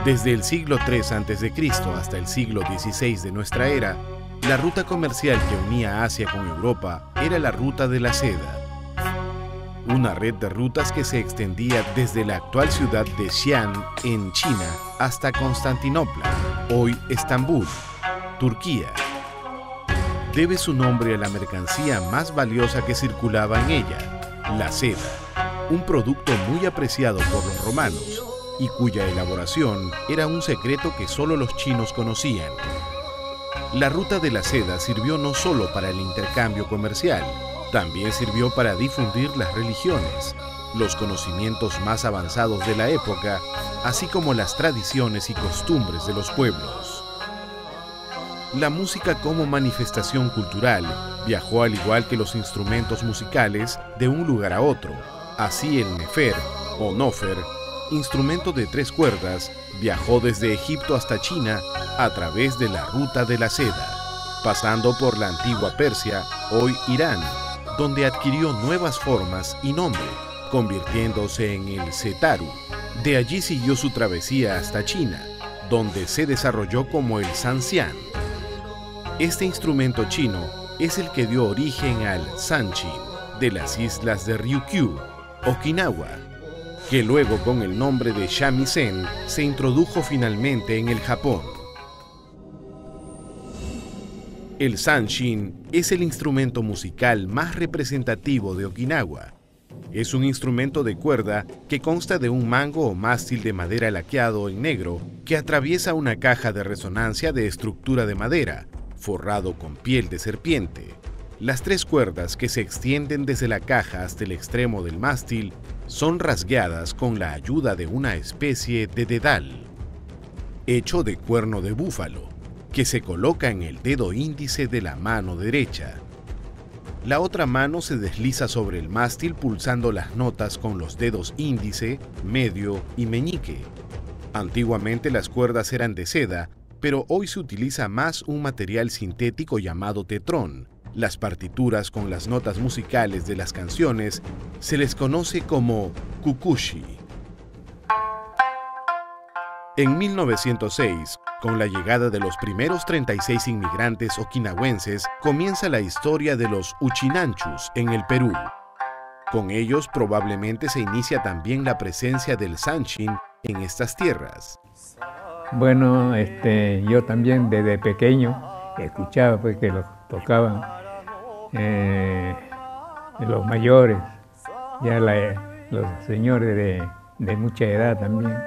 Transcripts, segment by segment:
Desde el siglo III a.C. hasta el siglo XVI de nuestra era, la ruta comercial que unía Asia con Europa era la Ruta de la Seda, una red de rutas que se extendía desde la actual ciudad de Xi'an, en China, hasta Constantinopla, hoy Estambul, Turquía. Debe su nombre a la mercancía más valiosa que circulaba en ella, la seda, un producto muy apreciado por los romanos, y cuya elaboración era un secreto que solo los chinos conocían. La Ruta de la Seda sirvió no solo para el intercambio comercial, también sirvió para difundir las religiones, los conocimientos más avanzados de la época, así como las tradiciones y costumbres de los pueblos. La música como manifestación cultural viajó al igual que los instrumentos musicales de un lugar a otro. Así el nefer o nofer, instrumento de 3 cuerdas, viajó desde Egipto hasta China a través de la Ruta de la Seda, pasando por la antigua Persia, hoy Irán, donde adquirió nuevas formas y nombre, convirtiéndose en el cetaru. De allí siguió su travesía hasta China, donde se desarrolló como el sanxian. Este instrumento chino es el que dio origen al sanshin de las islas de Ryukyu, Okinawa, que luego con el nombre de shamisen se introdujo finalmente en el Japón. El sanshin es el instrumento musical más representativo de Okinawa. Es un instrumento de cuerda que consta de un mango o mástil de madera laqueado en negro que atraviesa una caja de resonancia de estructura de madera, forrado con piel de serpiente. Las 3 cuerdas que se extienden desde la caja hasta el extremo del mástil son rasgueadas con la ayuda de una especie de dedal, hecho de cuerno de búfalo, que se coloca en el dedo índice de la mano derecha. La otra mano se desliza sobre el mástil pulsando las notas con los dedos índice, medio y meñique. Antiguamente las cuerdas eran de seda, pero hoy se utiliza más un material sintético llamado tetrón. Las partituras con las notas musicales de las canciones se les conoce como kukushi. En 1906, con la llegada de los primeros 36 inmigrantes okinawenses, comienza la historia de los uchinanchus en el Perú. Con ellos probablemente se inicia también la presencia del sanshin en estas tierras. Bueno, yo también desde pequeño escuchaba pues, que los tocaban los mayores, ya los señores de mucha edad también.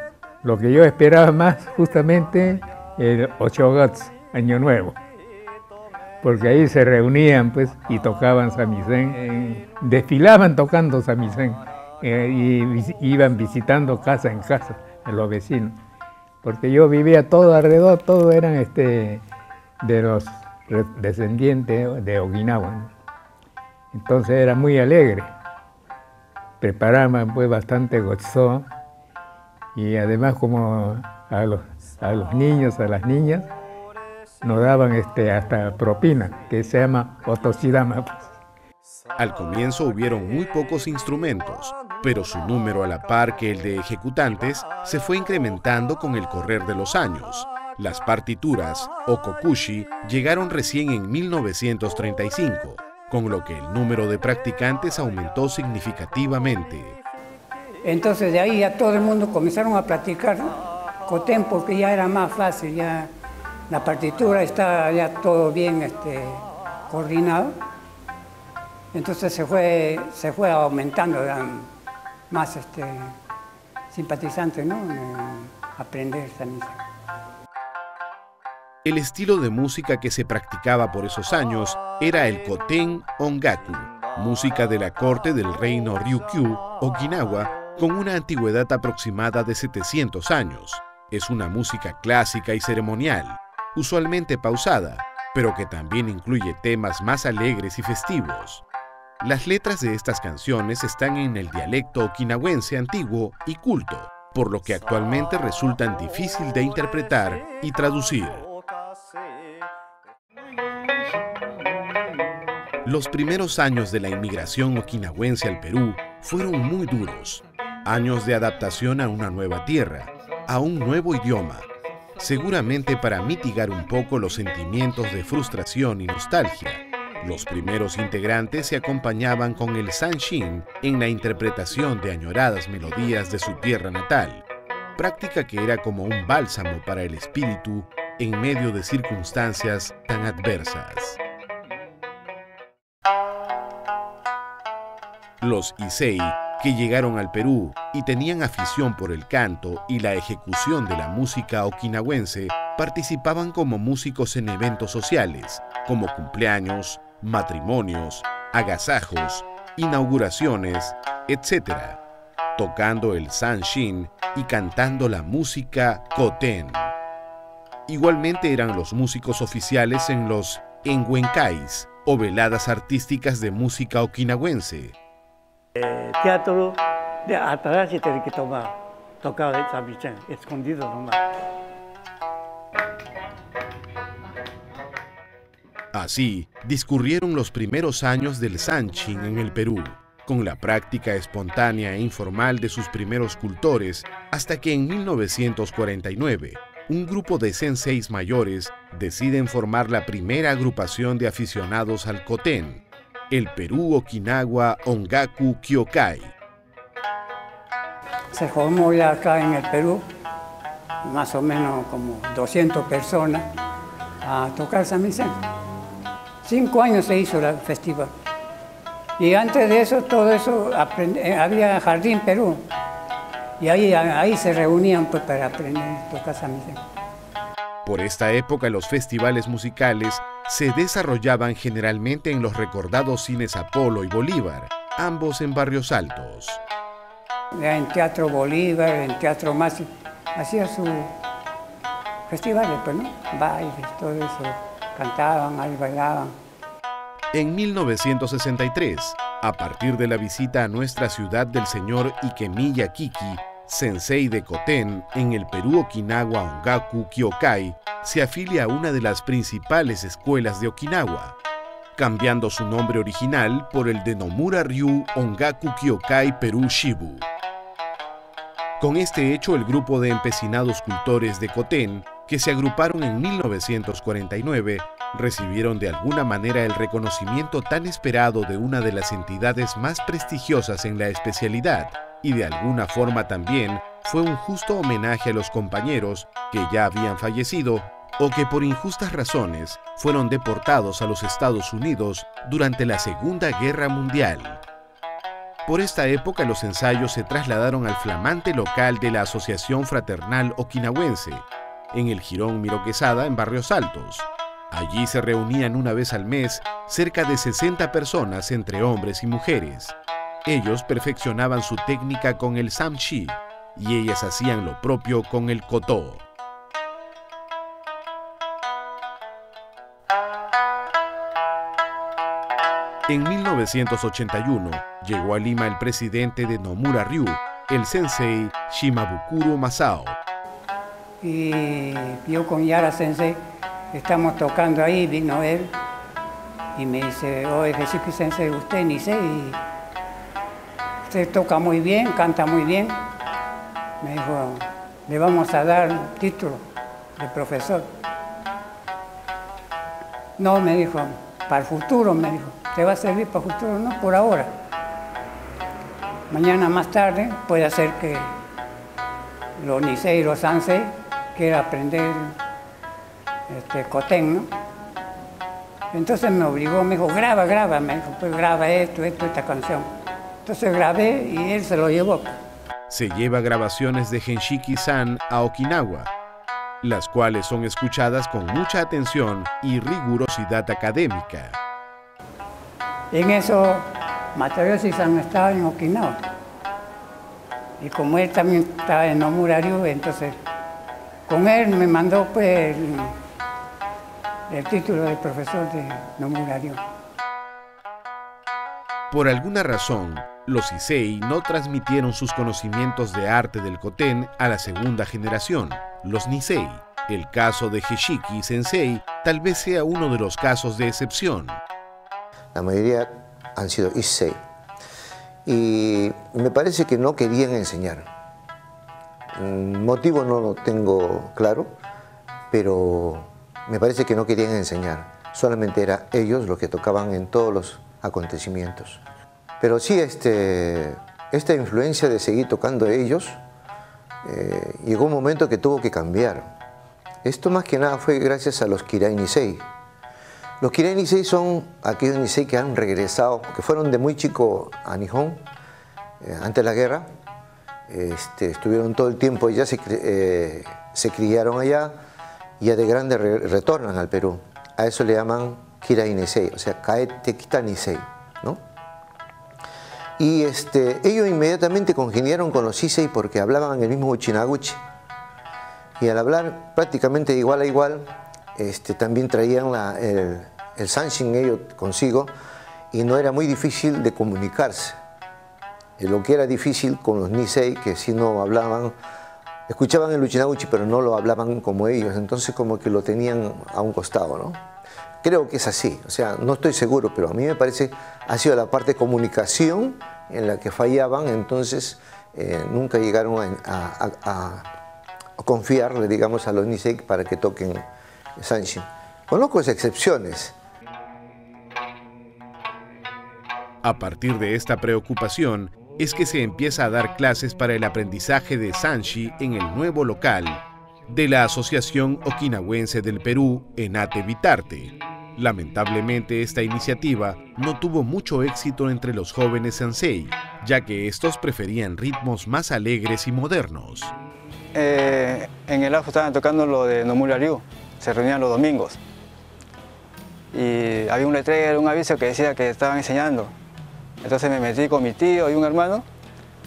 Lo que yo esperaba más justamente el Ochogatsu, Año Nuevo, porque ahí se reunían pues y tocaban samisen, desfilaban tocando samisen y iban visitando casa en casa a los vecinos, porque yo vivía todo alrededor, todos eran de los descendientes de Okinawa, ¿no? Entonces era muy alegre, preparaban pues bastante gozo y además como a los niños, a las niñas, nos daban hasta propina, que se llama otoshidama. Al comienzo hubieron muy pocos instrumentos, pero su número a la par que el de ejecutantes se fue incrementando con el correr de los años. Las partituras, o kokushi, llegaron recién en 1935, con lo que el número de practicantes aumentó significativamente. Entonces de ahí ya todo el mundo comenzaron a practicar, ¿no? Koten, porque ya era más fácil, ya la partitura está ya todo bien coordinado. Entonces se fue aumentando más simpatizantes, ¿no? Aprender esta misa. El estilo de música que se practicaba por esos años era el Koten Ongaku, música de la corte del reino Ryukyu, Okinawa, con una antigüedad aproximada de 700 años. Es una música clásica y ceremonial, usualmente pausada, pero que también incluye temas más alegres y festivos. Las letras de estas canciones están en el dialecto okinawense antiguo y culto, por lo que actualmente resultan difícil de interpretar y traducir. Los primeros años de la inmigración okinawense al Perú fueron muy duros. Años de adaptación a una nueva tierra, a un nuevo idioma, seguramente para mitigar un poco los sentimientos de frustración y nostalgia. Los primeros integrantes se acompañaban con el sanshin en la interpretación de añoradas melodías de su tierra natal, práctica que era como un bálsamo para el espíritu en medio de circunstancias tan adversas. Los Issei, que llegaron al Perú y tenían afición por el canto y la ejecución de la música okinawense, participaban como músicos en eventos sociales, como cumpleaños, matrimonios, agasajos, inauguraciones, etc., tocando el sanshin y cantando la música koten. Igualmente eran los músicos oficiales en los enwenkais, o veladas artísticas de música okinawense. Teatro de atrás y tiene que tocar el sabichán, escondido nomás. Así discurrieron los primeros años del sanshin en el Perú, con la práctica espontánea e informal de sus primeros cultores, hasta que en 1949, un grupo de senseis mayores deciden formar la primera agrupación de aficionados al koten, el Perú Okinawa Ongaku Kyokai. Se formó ya acá en el Perú, más o menos como 200 personas, a tocar samisen. 5 años se hizo el festival. Y antes de eso, todo eso, había Jardín Perú. Y ahí se reunían pues, para aprender a tocar samisen. Por esta época, los festivales musicales se desarrollaban generalmente en los recordados cines Apolo y Bolívar, ambos en Barrios Altos. En Teatro Bolívar, en Teatro Masi, hacía sus festivales, pues, ¿no? Bailes, todo eso. Cantaban, ahí bailaban. En 1963, a partir de la visita a nuestra ciudad del señor Ikemiya Kiki, sensei de koten en el Perú Okinawa Ongaku Kyokai, se afilia a una de las principales escuelas de Okinawa, cambiando su nombre original por el de Nomura Ryu Ongaku Kyokai Perú Shibu. Con este hecho, el grupo de empecinados cultores de koten, que se agruparon en 1949, recibieron de alguna manera el reconocimiento tan esperado de una de las entidades más prestigiosas en la especialidad, y de alguna forma también fue un justo homenaje a los compañeros que ya habían fallecido o que por injustas razones fueron deportados a los Estados Unidos durante la Segunda Guerra Mundial. Por esta época los ensayos se trasladaron al flamante local de la Asociación Fraternal Okinawense, en el Jirón Miró Quesada, en Barrios Altos. Allí se reunían una vez al mes cerca de 60 personas entre hombres y mujeres. Ellos perfeccionaban su técnica con el samshi y ellas hacían lo propio con el koto. En 1981 llegó a Lima el presidente de Nomura Ryu, el sensei Shimabukuro Masao. Y yo con Yara Sensei estamos tocando ahí, vino él y me dice, oye, Jesiki Sensei, usted ni sé, y usted toca muy bien, canta muy bien. Me dijo, le vamos a dar un título de profesor. No, me dijo, para el futuro, me dijo, te va a servir para el futuro, no por ahora. Mañana más tarde puede ser que los Nisei y los Sansei quieran aprender koten, ¿no? Entonces me obligó, me dijo, graba, me dijo, pues graba esta canción. Entonces grabé y él se lo llevó. Se lleva grabaciones de Genshiki-san a Okinawa, las cuales son escuchadas con mucha atención y rigurosidad académica. En eso Matayoshi-san estaba en Okinawa. Y como él también estaba en Nomura-ryu, entonces con él me mandó pues el título de profesor de Nomura-ryu. Por alguna razón, los Issei no transmitieron sus conocimientos de arte del koten a la segunda generación, los Nisei. El caso de Heshiki Sensei tal vez sea uno de los casos de excepción. La mayoría han sido Issei. Y me parece que no querían enseñar. El motivo no lo tengo claro, pero me parece que no querían enseñar. Solamente eran ellos los que tocaban en todos los acontecimientos. Pero sí, esta influencia de seguir tocando ellos, llegó un momento que tuvo que cambiar. Esto más que nada fue gracias a los Kirai Nisei. Los Kirai Nisei son aquellos Nisei que han regresado, que fueron de muy chico a Nihon, antes de la guerra. Estuvieron todo el tiempo allá, se criaron allá, y ya de grande retornan al Perú. A eso le llaman Kirai Nisei, o sea, Kaete Kita Nisei, ¿no? Y ellos inmediatamente congeniaron con los Issei porque hablaban el mismo Uchinaguchi. Y al hablar prácticamente igual a igual, también traían el Sanshin ellos consigo, y no era muy difícil de comunicarse. Lo que era difícil con los Nisei, que si no hablaban, escuchaban el Uchinaguchi pero no lo hablaban como ellos, entonces como que lo tenían a un costado, ¿no? Creo que es así, o sea, no estoy seguro, pero a mí me parece ha sido la parte de comunicación en la que fallaban, entonces nunca llegaron a confiarle, digamos, a los Nisei para que toquen Sanshin. Conozco excepciones. A partir de esta preocupación es que se empieza a dar clases para el aprendizaje de Sanshi en el nuevo local de la Asociación Okinawense del Perú, Enate Vitarte. Lamentablemente, esta iniciativa no tuvo mucho éxito entre los jóvenes Sansei, ya que estos preferían ritmos más alegres y modernos. En el AFO estaban tocando lo de Nomura-ryu, se reunían los domingos. Y había un letrero, un aviso que decía que estaban enseñando. Entonces me metí con mi tío y un hermano,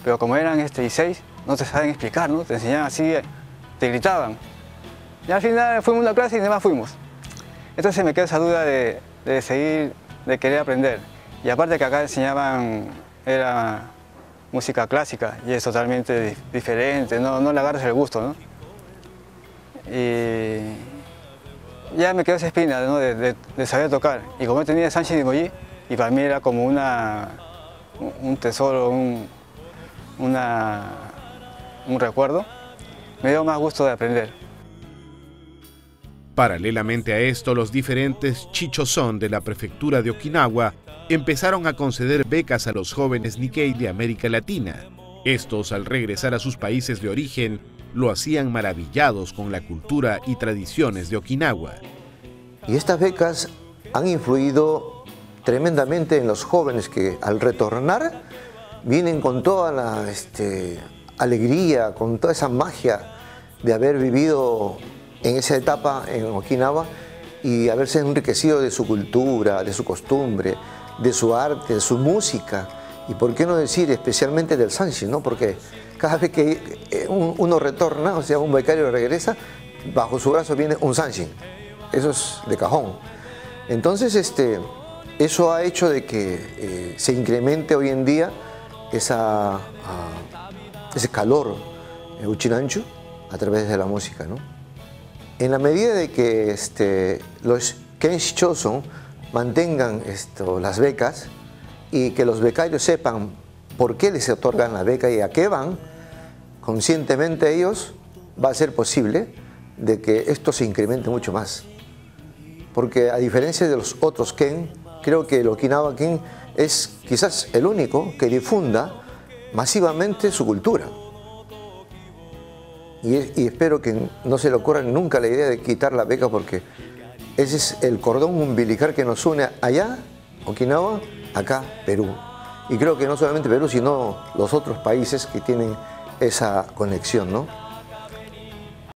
pero como eran Issei, no te saben explicar, ¿no? Te enseñaban así, te gritaban. Y al final fuimos a una clase y demás fuimos. Entonces me quedó esa duda de seguir, de querer aprender. Y aparte que acá enseñaban, era música clásica y es totalmente diferente, no le agarras el gusto, ¿no? Y ya me quedó esa espina, ¿no? de saber tocar. Y como yo tenía Sanshin Imoji, y para mí era como un tesoro, un recuerdo, me dio más gusto de aprender. Paralelamente a esto, los diferentes Chichozon de la prefectura de Okinawa empezaron a conceder becas a los jóvenes Nikkei de América Latina. Estos, al regresar a sus países de origen, lo hacían maravillados con la cultura y tradiciones de Okinawa. Y estas becas han influido tremendamente en los jóvenes que al retornar vienen con toda la alegría, con toda esa magia de haber vivido en esa etapa en Okinawa y haberse enriquecido de su cultura, de su costumbre, de su arte, de su música, y por qué no decir especialmente del Sanshin, ¿no? Porque cada vez que uno retorna, o sea, un becario regresa, bajo su brazo viene un Sanshin. Eso es de cajón. Entonces, eso ha hecho de que se incremente hoy en día ese calor uchinanchu a través de la música, ¿no? En la medida de que los Kenshi Choson mantengan las becas y que los becarios sepan por qué les otorgan la beca y a qué van, conscientemente ellos, va a ser posible de que esto se incremente mucho más. Porque a diferencia de los otros Ken, creo que el Okinawa Ken es quizás el único que difunda masivamente su cultura. Y espero que no se le ocurra nunca la idea de quitar la beca, porque ese es el cordón umbilical que nos une allá, Okinawa, acá, Perú. Y creo que no solamente Perú, sino los otros países que tienen esa conexión, ¿no?